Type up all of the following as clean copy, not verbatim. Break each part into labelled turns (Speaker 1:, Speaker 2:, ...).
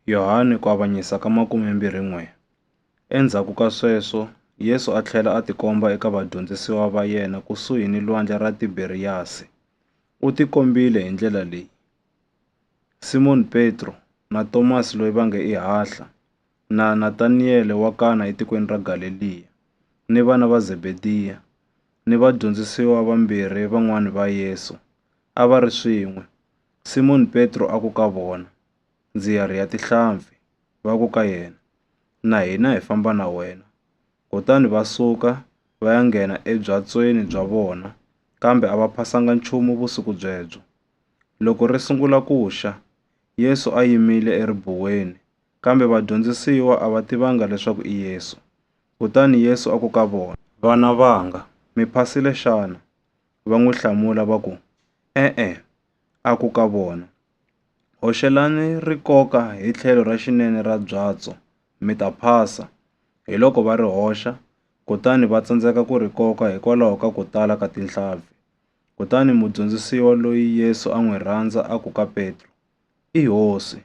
Speaker 1: Yohani ku avanyisa ka 21. Endzhaku ka sweswo, Yesu a tlhela a tikomba eka vadyondzisiwa va yena kusuhi ni lwandle ra Tiberiyasi. U tikombile hi ndlela leyi. Simoni Petro, na Tomasi loyi va nge i Hahla, na Nataniyele wa Kana etikweni ra Galileya, ni vana va Zebediya, ni vadyondzisiwa vambirhi van'wana va Yesu, a va ri swin'we. Simoni Petro a ku ka vona, ndzi ya riha tihlampfi, va ku ka yena, na hina hi famba na wena. Kutani va suka va ya nghena ebyatsweni bya vona, kambe a va phasanga nchumu vusiku byebyo. Loko ri sungula ku xa, Yesu a yimile eribuweni, kambe vadyondzisiwa a va tivanga leswaku i Yesu. Kutani Yesu a ku ka vona, vana vanga, mi phasile xana? Va n'wi hlamula va ku, E-e. A ku ka vona, hoxelani rikoka hi tlhelo ra xinene ra byatso, mi ta phasa. Hi loko va ri hoxa, kutani va tsandzeka ku ri koka hikwalaho ka ku tala ka tihlampfi. Kutani mudyondzisiwa loyi Yesu a n'wi rhandza a ku ka Petro, I hosi.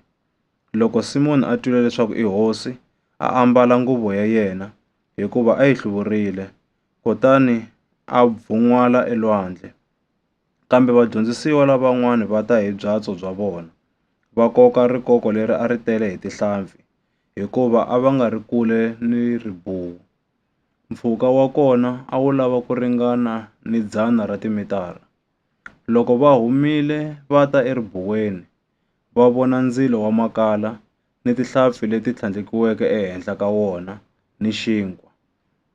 Speaker 1: Loko Simoni a twile leswaku i hosi, a ambala nguvu ya yena, hikuva a yi hluvurile, kutani a bvun'wala elwandle. Kambe vadyondzisiwa lavan'wana va ta hi byatso bya vona, va koka rikoko leri a ri tele hi tihlampfi, hikuva a va nga ri kule ni ribuwa. Mpfhuka wa kona a wu lava ku ringana ni 100 ra timitara. Loko va humile va ta eribuweni, va vona ndzilo wa makala ni tihlampfi leti tlhandlekiweke ehenhla ka wona ni xinkwa.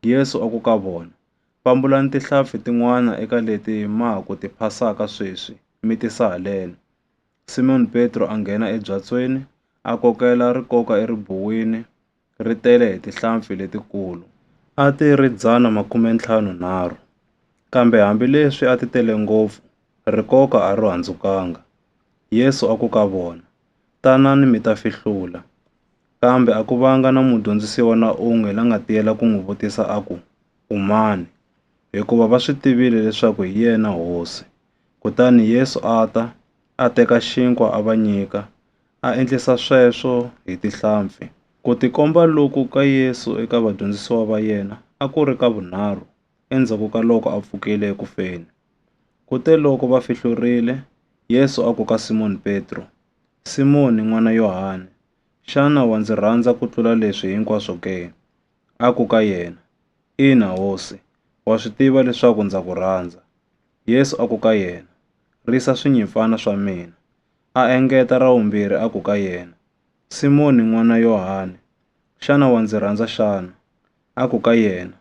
Speaker 1: Yesu a ku ka vona, pambulani tihlampfi tin'wana eka leti ma ha ku ti phasaka sweswi mi tisa haleni. Simoni Petro a nghena ebyatsweni, a kokela rikoka eribuweni, ri tele hi tihlampfi letikulu. A ti ri 153, kambe hambileswi a ti tele ngopfu, rikoka a ro handzukanga. Yesu a ku ka vona, tanani mi ta fihlula. Kambe a ku vanga na mudyondzisiwa na un'we la nga tiyela ku n'wi vutisa a ku, u mani? Hikuva va swi tivile leswaku hi yena hosi. Kutani Yesu a ta, a teka xinkwa a va nyika, a endlisa sweswo hi tihlampfi. Ku tikomba loku ka Yesu eka vadyondzisiwa va yena a ku ri ka vunharhu, endzhaku ka loko a pfukile ekufeni. Kute loko va fihlurile, Yesu a ku ka Simoni Petro, Simoni n'wana Yohani, xana wa ndzi rhandza ku tlula leswi hinkwaswo ke? A ku ka yena, Ina hosi, wa swi tiva leswaku ndza ku rhandza. Yesu a ku ka yena, risa swinyimpfana swa mina. A engeta ra vumbirhi a ku ka yena, Simoni n'wana Yohani, xana wa ndzi rhandza xana? A ku ka yena,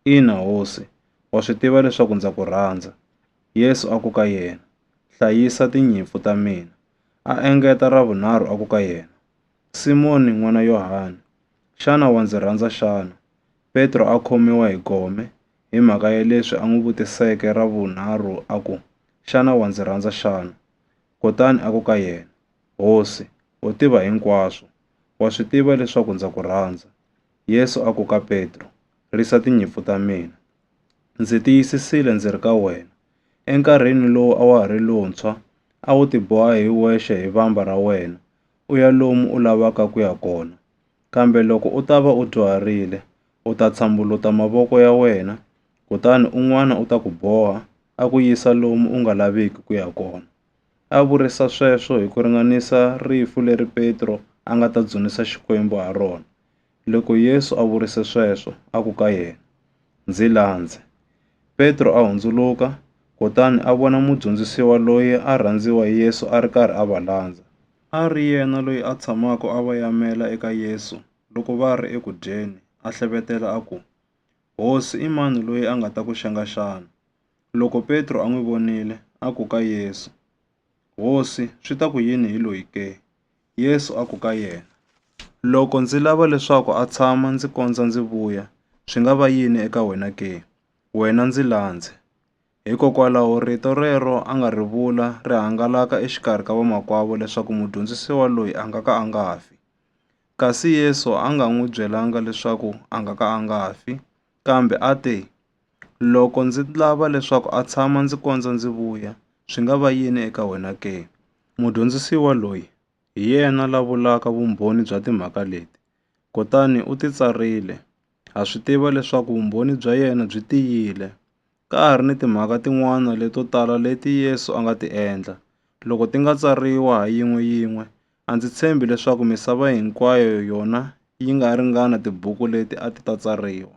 Speaker 1: Ina hosi, wa swi tiva leswaku ndza ku rhandza. Yesu a ku ka yena, hlayisa tinyimpfu ta mina. A engeta ra vunharhu a ku ka yena, Simoni n'wana Yohani, xana wa ndzi rhandza xana? Petro a khomiwa hi gome hi mhaka ya leswi a n'wi vutiseke ra vunharhu a ku, xana wa ndzi rhandza xana? Kutani a ku ka yena, hosi, u tiva hinkwaswo, wa swi tiva leswaku ndza ku rhandza. Yesu a ku ka Petro, risa tinyimpfu ta mina. Ndzi tiyisisile ndzi ri ka wena, enkarhini lowu a wa ha ri lontshwa, a wu tiboha hi wexe hi vamba ra wena, u ya lomu u lavaka ku ya kona. Kambe loko u ta va u dyuharile, u ta tshambuluta mavoko ya wena, kutani un'wana u ta ku boha, a ku yisa lomu u nga laveki ku ya kona. A vurisa sweswo hi ku ringanisa rifu leri Petro a nga ta dzunisa xikwembu ha rona. Loko Yesu a vurise sweswo, a ku ka yena, ndzi landze. Petro a hundzuluka, kutani a vona mudyondzisiwa loyi a rhandziwa hi Yesu a ri karhi a va landza. A ri yena loyi a tshamaka a va yamela eka Yesu loko va ri eku dyeni, a hlevetela a ku, Hosi i mani loyi a nga ta ku xenga xana? Loko Petro a n'wi vonile, a ku ka Yesu, Hosi, swi ta ku yini hi loyi ke? Yesu a ku ka yena, loko ndzi lava leswaku a tshama ndzi kondza ndzi vuya, swi nga va yini eka wena ke? Wena ndzi landze. Hikokwalaho rito rero a nga ri vula ri hangalaka exikarhi ka vamakwavo leswaku mudyondzisiwa loyi a nga ka a nga fi. Kasi Yesu a nga n'wi byelanga leswaku a nga ka a nga fi, kambe a te, loko ndzi lava leswaku a tshama ndzi kondza ndzi vuya, swi nga va yini eka wena ke? Mudyondzisiwa loyi hi yena la vulaka vumbhoni bya timhaka leti, kutani u titsarile. Ha swi tiva leswaku vumbhoni bya yena byi tiyile. Ka ha ri ni timhaka tin'wana leto tala leti Yesu a nga ti endla. Loko ti nga tsariwa ha yin'weyin'we, a ndzi tshembi leswaku misava hinkwayo yona yi nga ringana tibuku leti a ti ta tsariwa.